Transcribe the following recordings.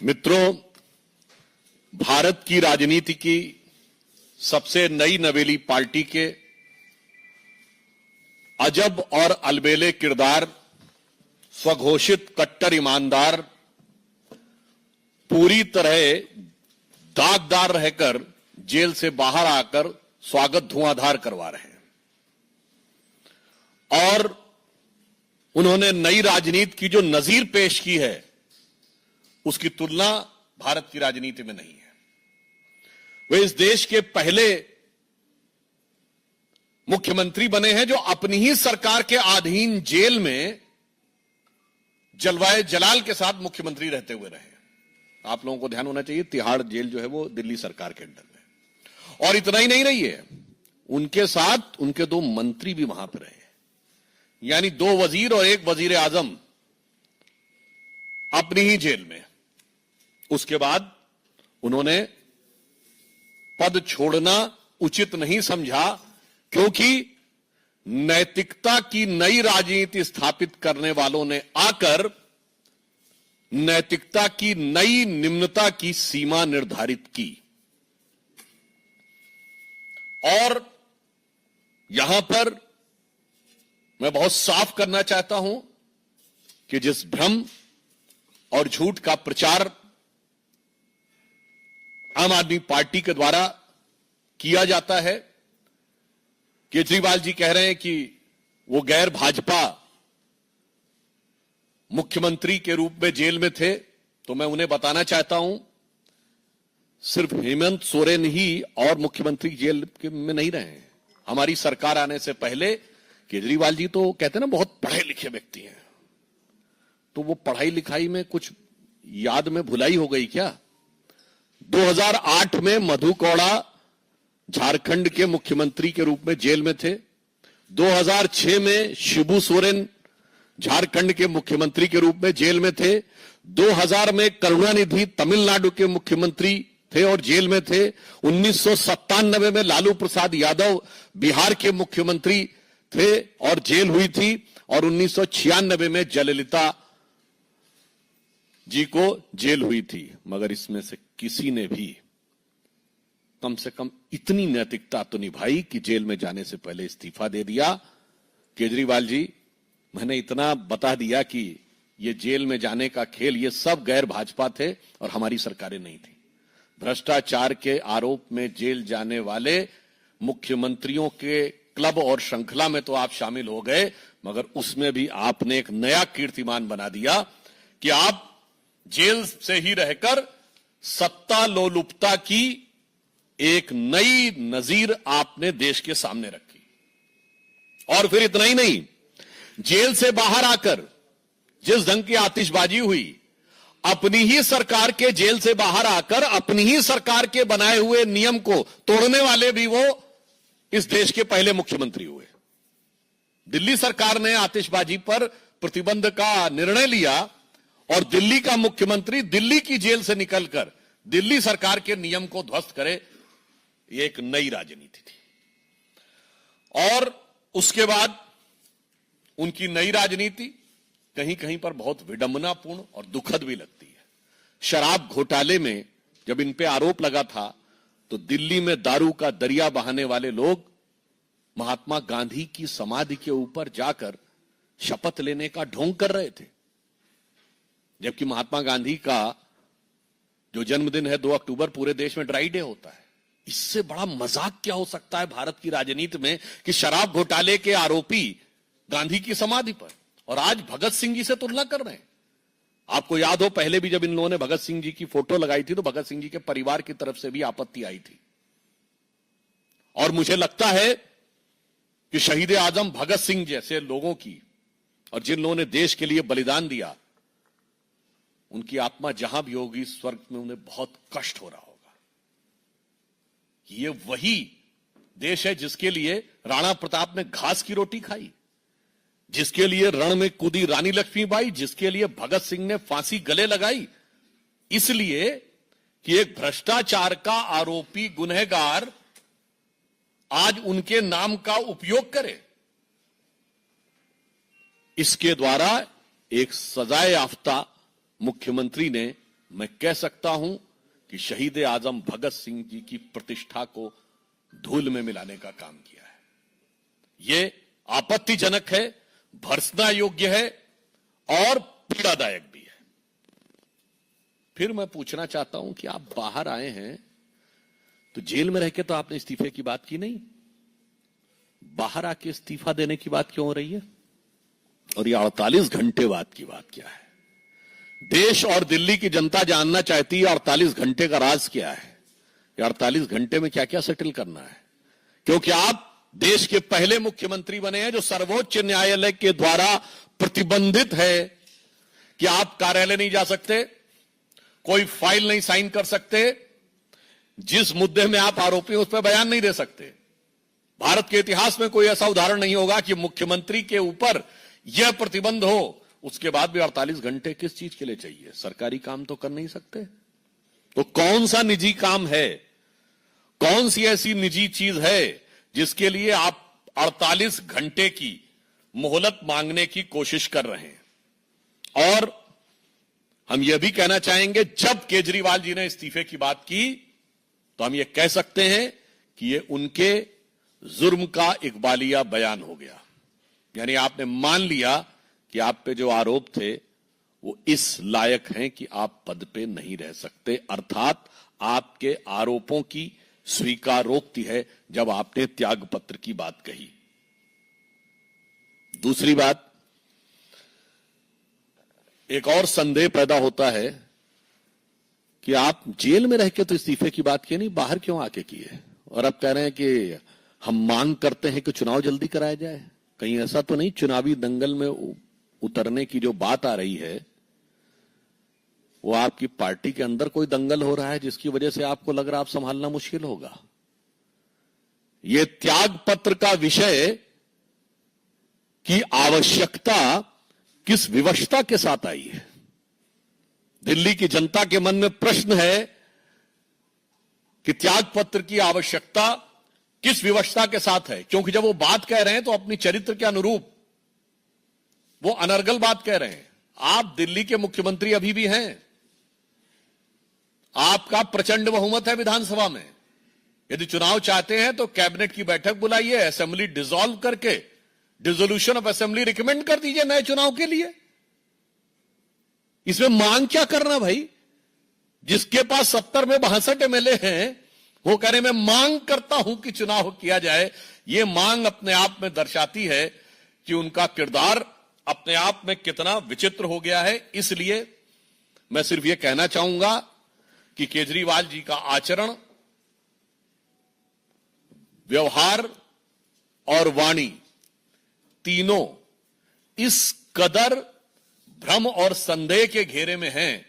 मित्रों, भारत की राजनीति की सबसे नई नवेली पार्टी के अजब और अलबेले किरदार, स्वघोषित कट्टर ईमानदार, पूरी तरह दागदार रहकर जेल से बाहर आकर स्वागत धुआंधार करवा रहे हैं। और उन्होंने नई राजनीति की जो नजीर पेश की है, उसकी तुलना भारत की राजनीति में नहीं है। वे इस देश के पहले मुख्यमंत्री बने हैं जो अपनी ही सरकार के अधीन जेल में जलवाए जलाल के साथ मुख्यमंत्री रहते हुए रहे। आप लोगों को ध्यान होना चाहिए, तिहाड़ जेल जो है वो दिल्ली सरकार के अंडर में। और इतना ही नहीं रही है, उनके साथ उनके 2 मंत्री भी वहां पर रहे, यानी 2 वजीर और 1 वजीर आजम अपनी ही जेल में। उसके बाद उन्होंने पद छोड़ना उचित नहीं समझा, क्योंकि नैतिकता की नई राजनीति स्थापित करने वालों ने आकर नैतिकता की नई निम्नता की सीमा निर्धारित की। और यहां पर मैं बहुत साफ करना चाहता हूं कि जिस भ्रम और झूठ का प्रचार आम आदमी पार्टी के द्वारा किया जाता है, केजरीवाल जी कह रहे हैं कि वो गैर भाजपा मुख्यमंत्री के रूप में जेल में थे, तो मैं उन्हें बताना चाहता हूं, सिर्फ हेमंत सोरेन ही और मुख्यमंत्री जेल में नहीं रहे हैं। हमारी सरकार आने से पहले केजरीवाल जी तो कहते हैं ना बहुत पढ़े लिखे व्यक्ति हैं, तो वो पढ़ाई लिखाई में कुछ याद में भुलाई हो गई क्या? 2008 में मधु कौड़ा झारखंड के मुख्यमंत्री के रूप में जेल में थे। 2006 में शिबू सोरेन झारखंड के मुख्यमंत्री के रूप में जेल में थे। 2000 में करुणानिधि तमिलनाडु के मुख्यमंत्री थे और जेल में थे। 1997 में लालू प्रसाद यादव बिहार के मुख्यमंत्री थे और जेल हुई थी। और 1996 में जयललिता जी को जेल हुई थी। मगर इसमें से किसी ने भी कम से कम इतनी नैतिकता तो निभाई कि जेल में जाने से पहले इस्तीफा दे दिया। केजरीवाल जी, मैंने इतना बता दिया कि ये जेल में जाने का खेल, ये सब गैर भाजपा थे और हमारी सरकारें नहीं थी। भ्रष्टाचार के आरोप में जेल जाने वाले मुख्यमंत्रियों के क्लब और श्रृंखला में तो आप शामिल हो गए, मगर उसमें भी आपने एक नया कीर्तिमान बना दिया कि आप जेल से ही रहकर सत्ता लोलुपता की एक नई नजीर आपने देश के सामने रखी। और फिर इतना ही नहीं, जेल से बाहर आकर जिस ढंग की आतिशबाजी हुई, अपनी ही सरकार के जेल से बाहर आकर अपनी ही सरकार के बनाए हुए नियम को तोड़ने वाले भी वो इस देश के पहले मुख्यमंत्री हुए। दिल्ली सरकार ने आतिशबाजी पर प्रतिबंध का निर्णय लिया और दिल्ली का मुख्यमंत्री दिल्ली की जेल से निकलकर दिल्ली सरकार के नियम को ध्वस्त करे। ये एक नई राजनीति थी। और उसके बाद उनकी नई राजनीति कहीं कहीं पर बहुत विडंबनापूर्ण और दुखद भी लगती है। शराब घोटाले में जब इन पे आरोप लगा था, तो दिल्ली में दारू का दरिया बहाने वाले लोग महात्मा गांधी की समाधि के ऊपर जाकर शपथ लेने का ढोंग कर रहे थे, जबकि महात्मा गांधी का जो जन्मदिन है 2 अक्टूबर पूरे देश में ड्राई डे होता है। इससे बड़ा मजाक क्या हो सकता है भारत की राजनीति में कि शराब घोटाले के आरोपी गांधी की समाधि पर, और आज भगत सिंह जी से तुलना कर रहे हैं। आपको याद हो, पहले भी जब इन लोगों ने भगत सिंह जी की फोटो लगाई थी तो भगत सिंह जी के परिवार की तरफ से भी आपत्ति आई थी। और मुझे लगता है कि शहीद आजम भगत सिंह जैसे लोगों की, और जिन लोगों ने देश के लिए बलिदान दिया, उनकी आत्मा जहां भी होगी स्वर्ग में उन्हें बहुत कष्ट हो रहा होगा। ये वही देश है जिसके लिए राणा प्रताप ने घास की रोटी खाई, जिसके लिए रण में कूदी रानी लक्ष्मीबाई, जिसके लिए भगत सिंह ने फांसी गले लगाई, इसलिए कि एक भ्रष्टाचार का आरोपी गुनहगार आज उनके नाम का उपयोग करे। इसके द्वारा एक सजाए याफ्ता मुख्यमंत्री ने मैं कह सकता हूं कि शहीद आजम भगत सिंह जी की प्रतिष्ठा को धूल में मिलाने का काम किया है। यह आपत्तिजनक है, भर्त्सना योग्य है और पीड़ादायक भी है। फिर मैं पूछना चाहता हूं कि आप बाहर आए हैं तो जेल में रह के तो आपने इस्तीफे की बात की नहीं, बाहर आके इस्तीफा देने की बात क्यों हो रही है? और ये 48 घंटे बाद की बात क्या है? देश और दिल्ली की जनता जानना चाहती है 48 घंटे का राज क्या है, ये 48 घंटे में क्या क्या सेटल करना है। क्योंकि आप देश के पहले मुख्यमंत्री बने हैं जो सर्वोच्च न्यायालय के द्वारा प्रतिबंधित है कि आप कार्यालय नहीं जा सकते, कोई फाइल नहीं साइन कर सकते, जिस मुद्दे में आप आरोपी उस पर बयान नहीं दे सकते। भारत के इतिहास में कोई ऐसा उदाहरण नहीं होगा कि मुख्यमंत्री के ऊपर यह प्रतिबंध हो, उसके बाद भी 48 घंटे किस चीज के लिए चाहिए? सरकारी काम तो कर नहीं सकते, तो कौन सा निजी काम है, कौन सी ऐसी निजी चीज है जिसके लिए आप 48 घंटे की मोहलत मांगने की कोशिश कर रहे हैं? और हम यह भी कहना चाहेंगे, जब केजरीवाल जी ने इस्तीफे की बात की तो हम यह कह सकते हैं कि यह उनके जुर्म का इकबालिया बयान हो गया। यानी आपने मान लिया कि आप पे जो आरोप थे वो इस लायक हैं कि आप पद पे नहीं रह सकते, अर्थात आपके आरोपों की स्वीकारोक्ति है जब आपने त्याग पत्र की बात कही। दूसरी बात, एक और संदेह पैदा होता है कि आप जेल में रह के तो इस्तीफे की बात की नहीं, बाहर क्यों आके की है? और अब कह रहे हैं कि हम मांग करते हैं कि चुनाव जल्दी कराया जाए। कहीं ऐसा तो नहीं चुनावी दंगल में उतरने की जो बात आ रही है वो आपकी पार्टी के अंदर कोई दंगल हो रहा है जिसकी वजह से आपको लग रहा है आप संभालना मुश्किल होगा? ये त्याग पत्र का विषय की आवश्यकता किस विवशता के साथ आई है? दिल्ली की जनता के मन में प्रश्न है कि त्याग पत्र की आवश्यकता किस विवशता के साथ है, क्योंकि जब वो बात कह रहे हैं तो अपनी चरित्र के अनुरूप वो अनर्गल बात कह रहे हैं। आप दिल्ली के मुख्यमंत्री अभी भी हैं, आपका प्रचंड बहुमत है विधानसभा में। यदि चुनाव चाहते हैं तो कैबिनेट की बैठक बुलाइए, असेंबली डिसॉल्व करके डिसोल्यूशन ऑफ असेंबली रिकमेंड कर दीजिए नए चुनाव के लिए। इसमें मांग क्या करना भाई? जिसके पास 70 में 62 एमएलए हैं वो कह रहे मैं मांग करता हूं कि चुनाव किया जाए। यह मांग अपने आप में दर्शाती है कि उनका किरदार अपने आप में कितना विचित्र हो गया है। इसलिए मैं सिर्फ यह कहना चाहूंगा कि केजरीवाल जी का आचरण, व्यवहार और वाणी तीनों इस कदर भ्रम और संदेह के घेरे में हैं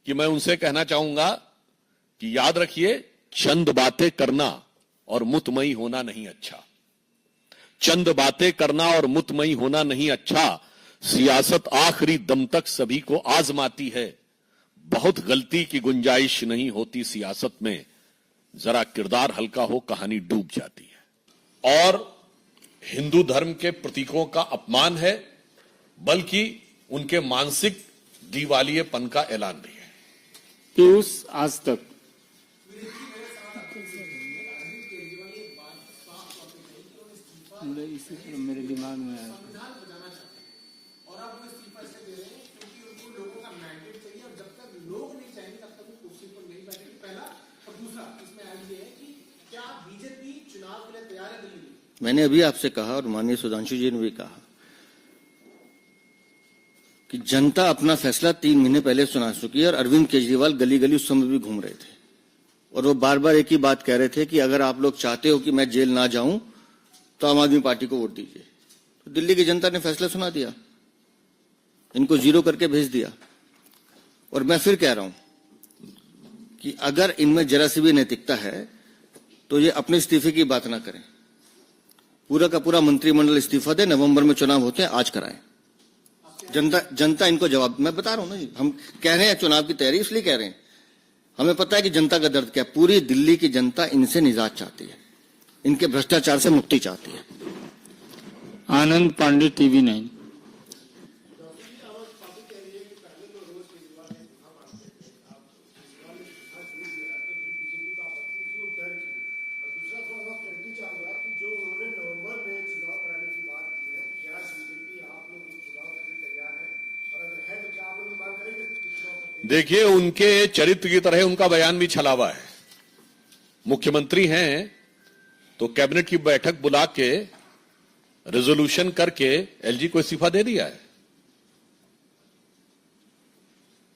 कि मैं उनसे कहना चाहूंगा कि याद रखिए, चंद बातें करना और मुतमई होना नहीं अच्छा। चंद बातें करना और मुतमई होना नहीं अच्छा। सियासत आखिरी दम तक सभी को आजमाती है। बहुत गलती की गुंजाइश नहीं होती सियासत में, जरा किरदार हल्का हो कहानी डूब जाती है। और हिंदू धर्म के प्रतीकों का अपमान है, बल्कि उनके मानसिक दिवालियेपन का ऐलान भी है। पीयूष आज तक इसी मेरे दिमाग में आया। और आप वो इस्तीफा इसलिए दे रहे हैं क्योंकि उनको लोगों का मैंडेट चाहिए, और जब तक लोग नहीं चाहेंगे तब तक वो कुर्सी पर नहीं बैठेंगे, पहला। और दूसरा इसमें ऐड ये है कि क्या बीजेपी चुनाव के लिए तैयार है दिल्ली में? मैंने अभी आपसे कहा और माननीय सुधांशु जी ने भी कहा कि जनता अपना फैसला 3 महीने पहले सुना चुकी है और अरविंद केजरीवाल गली गली उस समय भी घूम रहे थे और वो बार बार एक ही बात कह रहे थे कि अगर आप लोग चाहते हो कि मैं जेल ना जाऊं तो आम आदमी पार्टी को वोट दीजिए। तो दिल्ली की जनता ने फैसला सुना दिया, इनको 0 करके भेज दिया। और मैं फिर कह रहा हूं कि अगर इनमें जरा सी भी नैतिकता है तो ये अपने इस्तीफे की बात ना करें, पूरा का पूरा मंत्रिमंडल इस्तीफा दे, नवंबर में चुनाव होते हैं, आज कराएं। जनता इनको जवाब, मैं बता रहा हूं ना जी, हम कह रहे हैं चुनाव की तैयारी इसलिए कह रहे हैं, हमें पता है कि जनता का दर्द क्या है। पूरी दिल्ली की जनता इनसे निजात चाहती है, इनके भ्रष्टाचार से मुक्ति चाहती है। आनंद पांडे, टीवी 9। देखिए, उनके चरित्र की तरह उनका बयान भी छलावा है। मुख्यमंत्री हैं तो कैबिनेट की बैठक बुला के रेजोल्यूशन करके एलजी को इस्तीफा दे दिया है।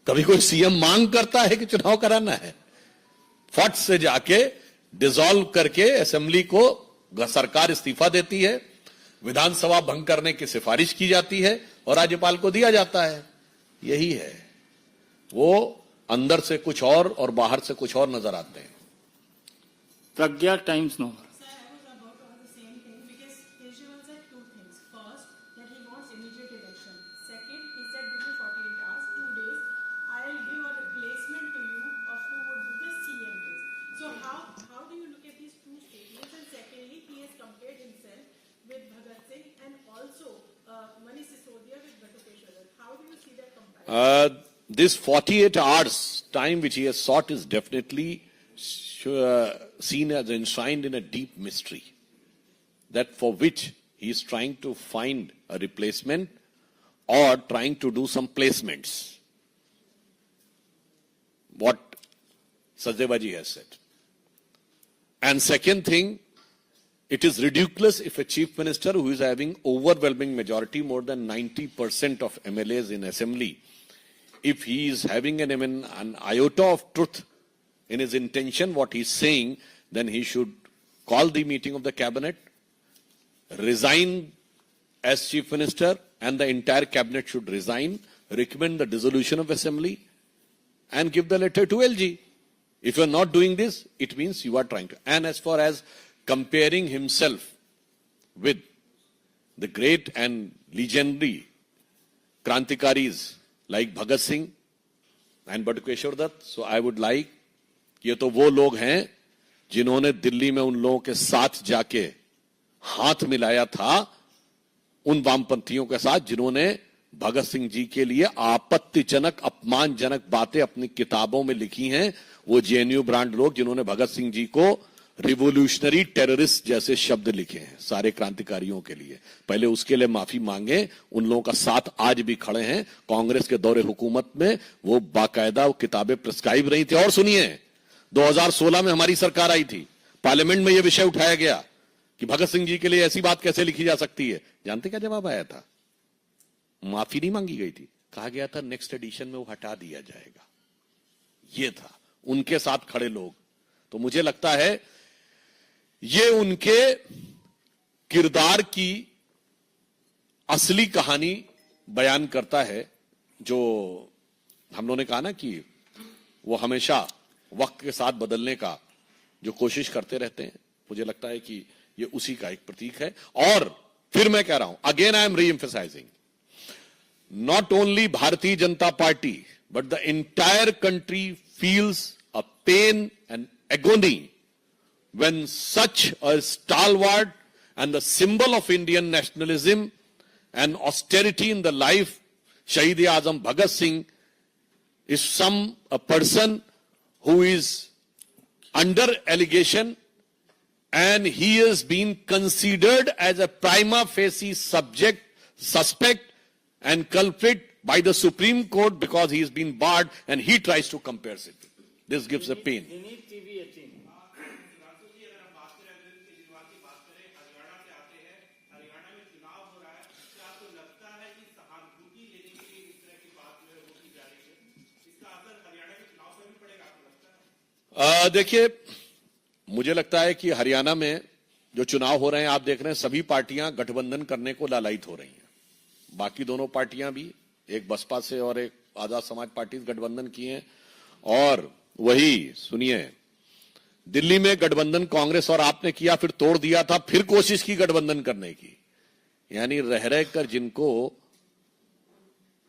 कभी कोई सीएम मांग करता है कि चुनाव कराना है? फट से जाके डिसॉल्व करके असेंबली को सरकार इस्तीफा देती है, विधानसभा भंग करने की सिफारिश की जाती है और राज्यपाल को दिया जाता है। यही है, वो अंदर से कुछ और बाहर से कुछ और नजर आते हैं। Pragya Times no. Sir, I was about to ask the same thing because Kejriwal said two things. First, that he wants immediate election. Second, he said within 48 hours, 2 days, I'll give a replacement to you of who would do the CM days. So how do you look at these two statements? And secondly, he has compared himself with Bhagat Singh and also Manish Sisodia with Bhatukeshwar. How do you see that comparison? This 48 hours time which he has sought is definitely seen as enshrined in a deep mystery, that for which he is trying to find a replacement or trying to do some placements. What Sajdevaji has said. And second thing, it is ridiculous if a chief minister who is having overwhelming majority, more than 90% of MLAs in assembly, if he is having an iota of truth in his intention, what he's saying, then he should call the meeting of the cabinet, resign as chief minister, and the entire cabinet should resign, recommend the dissolution of assembly, and give the letter to LG. If you are not doing this, it means you are trying to. And as far as comparing himself with the great and legendary Krantikaris like Bhagat Singh and Bhatukeshwar Dutt, so I would like, ये तो वो लोग हैं जिन्होंने दिल्ली में उन लोगों के साथ जाके हाथ मिलाया था, उन वामपंथियों के साथ जिन्होंने भगत सिंह जी के लिए आपत्तिजनक अपमानजनक बातें अपनी किताबों में लिखी हैं। वो जेएनयू ब्रांड लोग जिन्होंने भगत सिंह जी को रिवोल्यूशनरी टेररिस्ट जैसे शब्द लिखे हैं सारे क्रांतिकारियों के लिए, पहले उसके लिए माफी मांगे। उन लोगों का साथ आज भी खड़े हैं। कांग्रेस के दौरे हुकूमत में वो बाकायदा वो किताबें प्रिस्क्राइब रही थी। और सुनिए, 2016 में हमारी सरकार आई थी, पार्लियामेंट में यह विषय उठाया गया कि भगत सिंह जी के लिए ऐसी बात कैसे लिखी जा सकती है। जानते क्या जवाब आया था? माफी नहीं मांगी गई थी, कहा गया था नेक्स्ट एडिशन में वो हटा दिया जाएगा। ये था उनके साथ खड़े लोग। तो मुझे लगता है ये उनके किरदार की असली कहानी बयान करता है, जो हम लोगों ने कहा ना कि वो हमेशा वक्त के साथ बदलने का जो कोशिश करते रहते हैं। मुझे लगता है कि ये उसी का एक प्रतीक है। और फिर मैं कह रहा हूं, अगेन आई एम री emphasizing, not only Bharatiya Janata Party, but the entire country feels a pain and agony when such a stalwart and the symbol of Indian nationalism and austerity in the life, Shahid-e-Azam Bhagat Singh, is a person who is under allegation, and he has been considered as a prima facie suspect and culprit by the Supreme Court because he has been barred, and he tries to compare it. This gives a pain. देखिए, मुझे लगता है कि हरियाणा में जो चुनाव हो रहे हैं, आप देख रहे हैं सभी पार्टियां गठबंधन करने को लालायित हो रही हैं। बाकी दोनों पार्टियां भी, एक बसपा से और एक आजाद समाज पार्टी गठबंधन किए हैं। और वही सुनिए, दिल्ली में गठबंधन कांग्रेस और आपने किया, फिर तोड़ दिया था, फिर कोशिश की गठबंधन करने की। यानी रह रहकर जिनको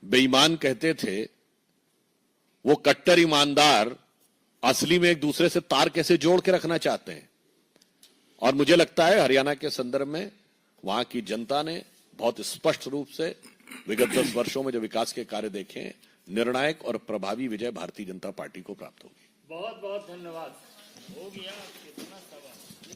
बेईमान कहते थे, वो कट्टर ईमानदार असली में एक दूसरे से तार कैसे जोड़ के रखना चाहते हैं। और मुझे लगता है हरियाणा के संदर्भ में वहां की जनता ने बहुत स्पष्ट रूप से विगत 10 वर्षों में जो विकास के कार्य देखे हैं, निर्णायक और प्रभावी विजय भारतीय जनता पार्टी को प्राप्त होगी। बहुत बहुत धन्यवाद। हो गया कितना सवाल।